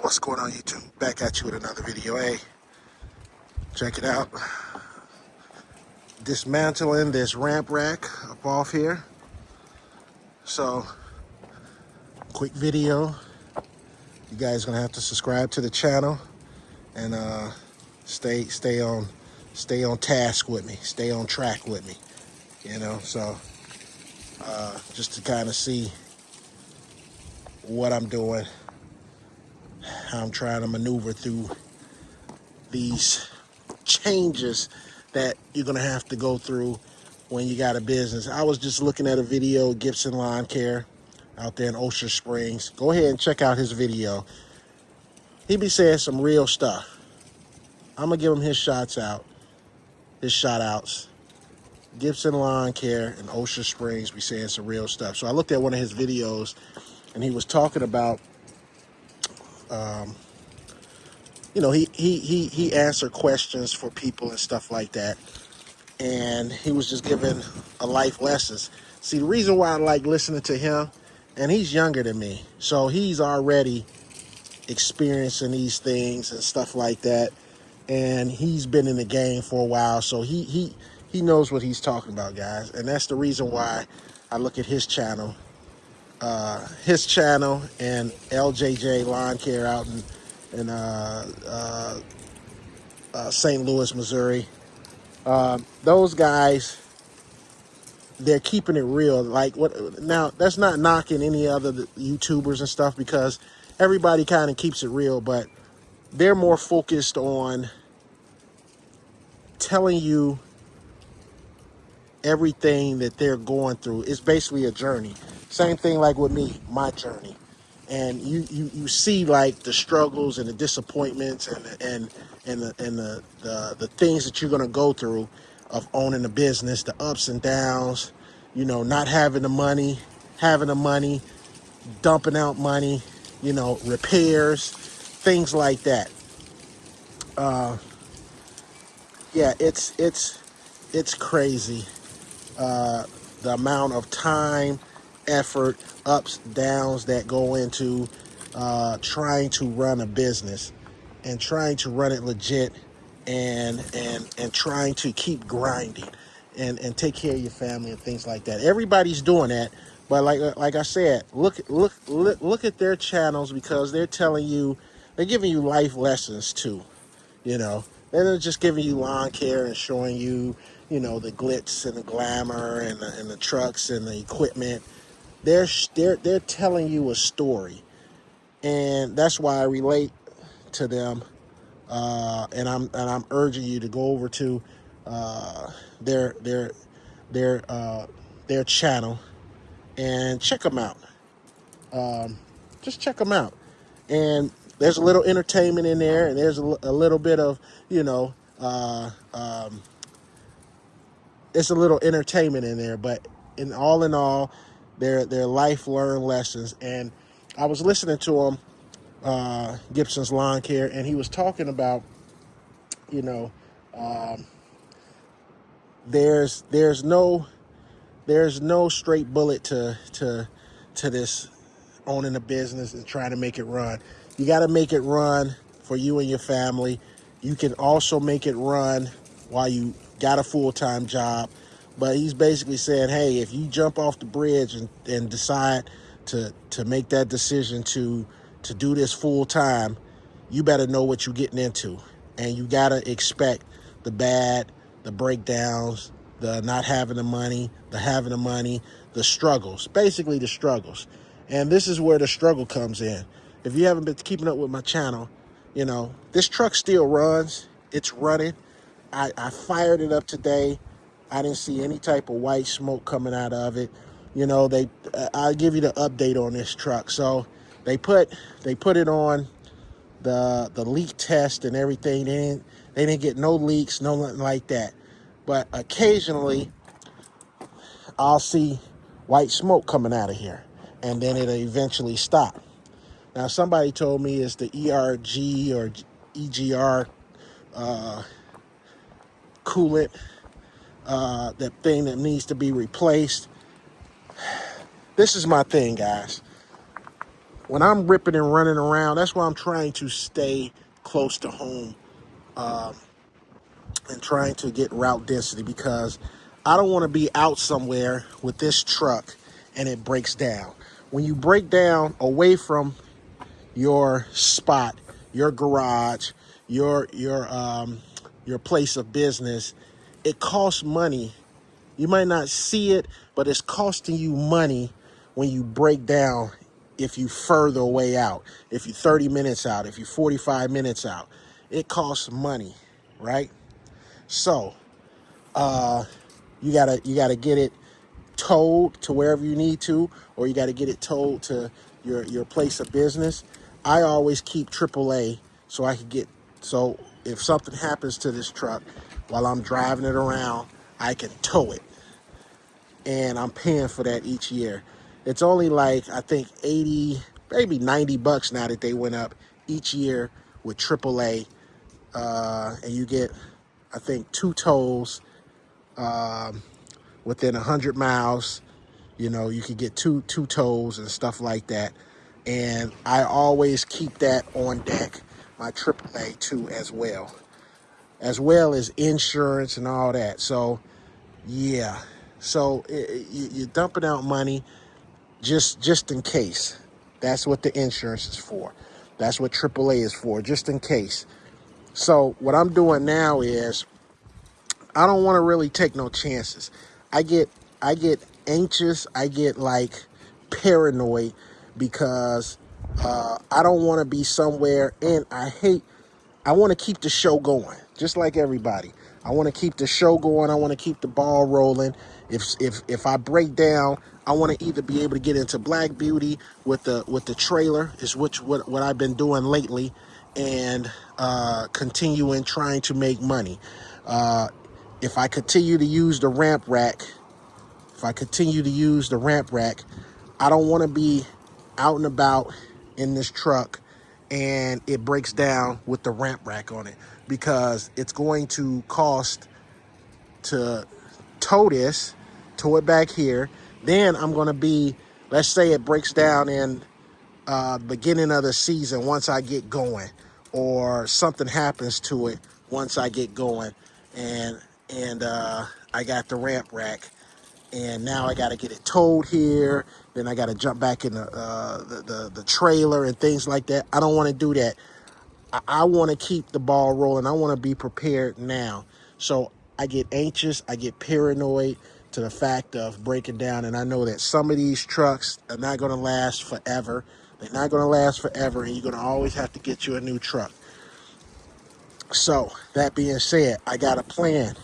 What's going on, YouTube? Back at you with another video. Hey, check it out. Dismantling this ramp rack up off here. So, quick video. You guys gonna have to subscribe to the channel and stay on task with me, stay on track with me. You know, so just to kind of see what I'm doing, how I'm trying to maneuver through these changes that you're gonna have to go through when you got a business. I was just looking at a video, Gibson Lawn Care out there in Ocean Springs. Go ahead and check out his video. He be saying some real stuff. I'm gonna give him his shout outs. Gibson Lawn Care in Ocean Springs be saying some real stuff. So I looked at one of his videos and he was talking about he answered questions for people and stuff like that. And he was just giving a life lessons. See, the reason why I like listening to him, and he's younger than me, so he's already experiencing these things and stuff like that. And he's been in the game for a while, so he knows what he's talking about, guys. And that's the reason why I look at his channel and LJJ Lawn Care out in St. Louis, Missouri. Those guys, they're keeping it real. Like, what now? That's not knocking any other YouTubers and stuff, because everybody kind of keeps it real, but they're more focused on telling you everything that they're going through. It's basically a journey. Same thing like with me, my journey. And you see like the struggles and the disappointments and the things that you're gonna go through of owning a business, the ups and downs, you know, not having the money, having the money, dumping out money, you know, repairs, things like that. Yeah, it's crazy. The amount of time, effort, ups, downs that go into trying to run a business and trying to run it legit and trying to keep grinding and take care of your family and things like that. Everybody's doing that, but like I said, look at their channels, because they're giving you life lessons too. You know, they're not just giving you lawn care and showing you, you know, the glitz and the glamour and the trucks and the equipment. They're telling you a story, and that's why I relate to them. And I'm urging you to go over to their channel and check them out. Just check them out. And there's a little entertainment in there, and there's a little bit of, you know, it's a little entertainment in there, but in all, they're life learned lessons. And I was listening to him, Gibson's Lawn Care, and he was talking about, you know, there's no straight bullet to this owning a business and trying to make it run. You got to make it run for you and your family. You can also make it run while you got a full-time job. But he's basically saying, hey, if you jump off the bridge and decide to make that decision to do this full-time, you better know what you're getting into. And you got to expect the bad, the breakdowns, the not having the money, the having the money, the struggles, basically the struggles. And this is where the struggle comes in. If you haven't been keeping up with my channel, you know, this truck still runs. It's running. I fired it up today. I didn't see any type of white smoke coming out of it. You know, I'll give you the update on this truck. So they put it on the leak test and everything. They didn't get no leaks, no nothing like that. But occasionally I'll see white smoke coming out of here, and then it'll eventually stop. Now, somebody told me it's the ERG or EGR coolant, that thing that needs to be replaced. This is my thing, guys. when I'm ripping and running around, that's why I'm trying to stay close to home, and trying to get route density, because I don't want to be out somewhere with this truck and it breaks down. When you break down away from your spot, your garage, your place of business, it costs money. You might not see it, but it's costing you money when you break down. If you further away out, if you're 30 minutes out, if you're 45 minutes out, it costs money, right? So you gotta get it towed to wherever you need to, or you gotta get it towed to your place of business. I always keep AAA so I can get, so if something happens to this truck while I'm driving it around, I can tow it, and I'm paying for that each year. It's only like, I think 80, maybe $90 now that they went up each year with AAA, and you get, I think, 2 tows within 100 miles. You know, you could get two tows and stuff like that. And I always keep that on deck, my AAA too, as well as insurance and all that. So yeah, so you're dumping out money just in case. That's what the insurance is for. That's what AAA is for, just in case. So what I'm doing now is, I don't want to really take no chances. I get anxious. I get like paranoid, because I don't want to be somewhere, and I want to keep the show going, just like everybody. I want to keep the show going. I want to keep the ball rolling. If I break down, I want to either be able to get into Black Beauty with the trailer, is what I've been doing lately, and continuing trying to make money. If I continue to use the ramp rack, I don't want to be out and about in this truck and it breaks down with the ramp rack on it, because it's going to cost to tow it back here. Then I'm going to be, let's say it breaks down in beginning of the season once I get going, or something happens to it once I get going, and I got the ramp rack, and now I got to get it towed here. Then I got to jump back in the trailer and things like that. I don't want to do that. I want to keep the ball rolling. I want to be prepared now. So I get anxious. I get paranoid to the fact of breaking down. And I know that some of these trucks are not going to last forever. They're not going to last forever. And you're going to always have to get you a new truck. So that being said, I got a plan.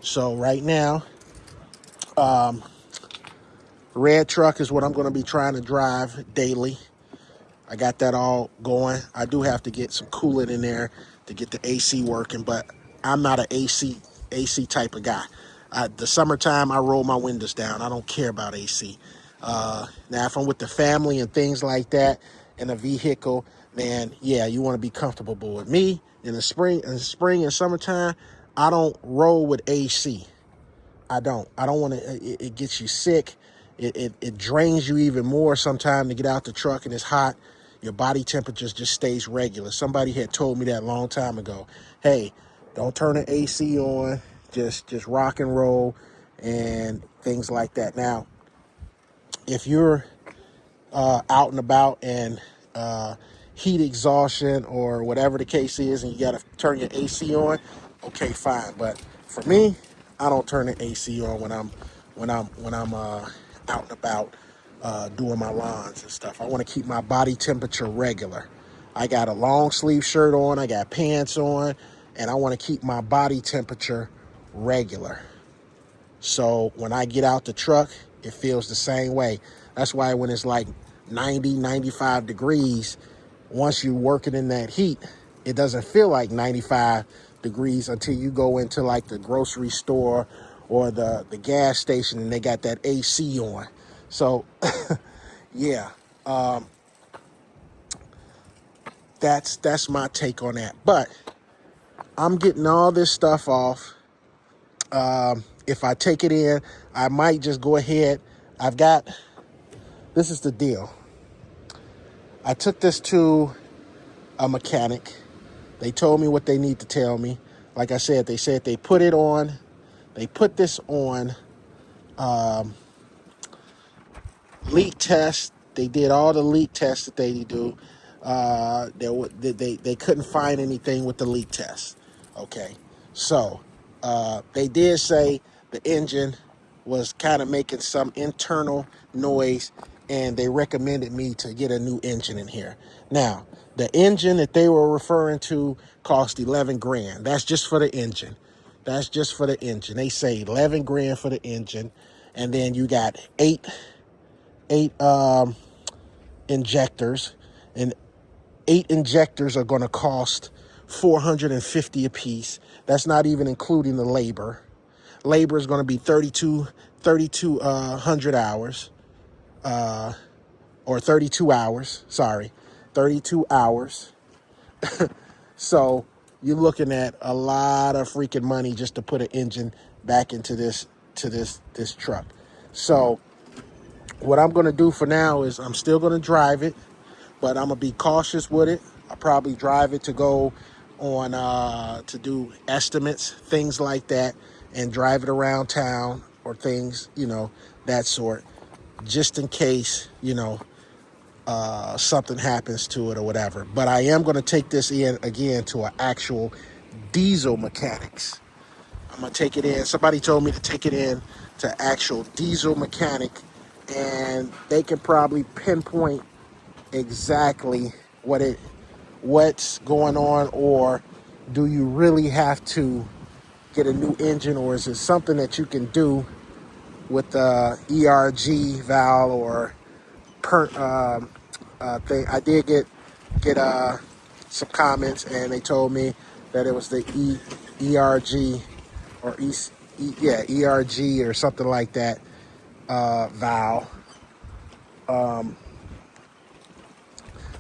So right now, red truck is what I'm going to be trying to drive daily. I got that all going. I do have to get some coolant in there to get the AC working, but I'm not an AC type of guy. The summertime, I roll my windows down. I don't care about AC. Now, if I'm with the family and things like that in a vehicle, then yeah, you want to be comfortable. But with me, in the spring and summertime, I don't roll with AC. I don't want to. It gets you sick. It drains you even more sometimes to get out the truck and it's hot. Your body temperature just stays regular. Somebody had told me that a long time ago. Hey, don't turn the AC on. Just rock and roll and things like that. Now, if you're out and about and heat exhaustion or whatever the case is, and you got to turn your AC on, okay, fine. But for me, I don't turn the AC on when I'm out and about doing my lawns and stuff. I want to keep my body temperature regular. I got a long sleeve shirt on, I got pants on, and I want to keep my body temperature regular. So when I get out the truck, it feels the same way. That's why when it's like 90, 95 degrees, once you're working in that heat, it doesn't feel like 95 degrees until you go into like the grocery store or the gas station and they got that AC on. So yeah, that's my take on that. But I'm getting all this stuff off. If I take it in, I might just go ahead. I've got this is the deal. I took this to a mechanic. They told me what they need to tell me. Like I said, they said they put this on leak test. They did all the leak tests that they do. They couldn't find anything with the leak test. Okay, so they did say the engine was kind of making some internal noise, and they recommended me to get a new engine in here. Now, the engine that they were referring to cost 11 grand. That's just for the engine. That's just for the engine. They say 11 grand for the engine, and then you got eight injectors, and 8 injectors are going to cost $450 a piece. That's not even including the labor. Labor is going to be 3,200 hours, or 32 hours. Sorry, 32 hours. So you're looking at a lot of freaking money just to put an engine back into this truck. So what I'm going to do for now is I'm still going to drive it, but I'm going to be cautious with it. I'll probably drive it to go on to do estimates, things like that, and drive it around town or things, that sort, just in case, something happens to it or whatever. But I am going to take this in again to an actual diesel mechanics. I'm going to take it in. Somebody told me to take it in to actual diesel mechanic, and they can probably pinpoint exactly what's going on, or do you really have to get a new engine, or is it something that you can do with the ERG valve or thing. I did get some comments, and they told me that it was the ERG or ERG or something like that valve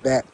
that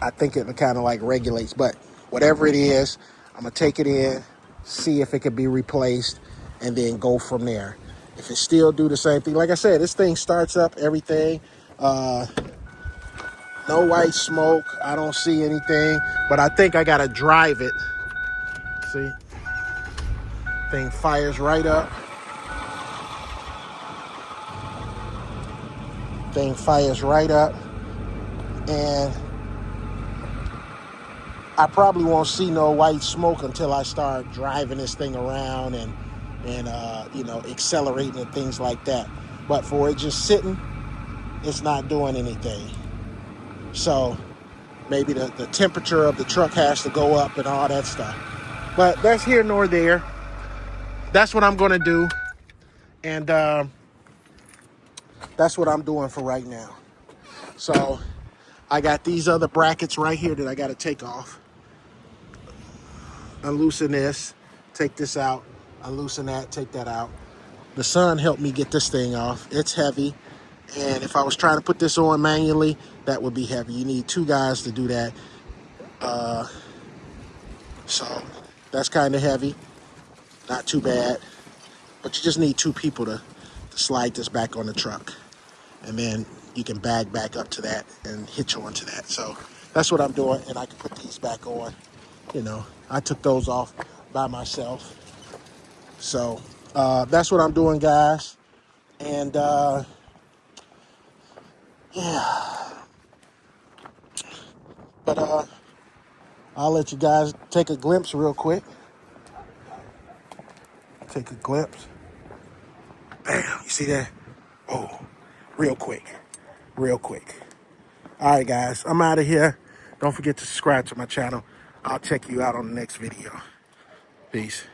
I think it kind of like regulates. But whatever it is, I'm gonna take it in, see if it can be replaced, and then go from there. If it still do the same thing, like I said, this thing starts up everything. No white smoke. I don't see anything, but I think I gotta drive it. See, thing fires right up. Thing fires right up, and I probably won't see no white smoke until I start driving this thing around and accelerating and things like that. But for it just sitting, it's not doing anything. So maybe the temperature of the truck has to go up and all that stuff. But that's here nor there. That's what I'm going to do. And that's what I'm doing for right now. So I got these other brackets right here that I got to take off. Unloosen this, take this out, unloosen that, take that out. The son helped me get this thing off. It's heavy. And if I was trying to put this on manually, that would be heavy. You need 2 guys to do that. So that's kind of heavy. Not too bad. But you just need 2 people to slide this back on the truck. And then you can bag back up to that and hitch onto that. So that's what I'm doing. And I can put these back on. I took those off by myself. So that's what I'm doing, guys. And yeah. But I'll let you guys take a glimpse real quick. Take a glimpse. Bam, you see that? Oh, real quick. Real quick. All right, guys, I'm out of here. Don't forget to subscribe to my channel. I'll check you out on the next video. Peace.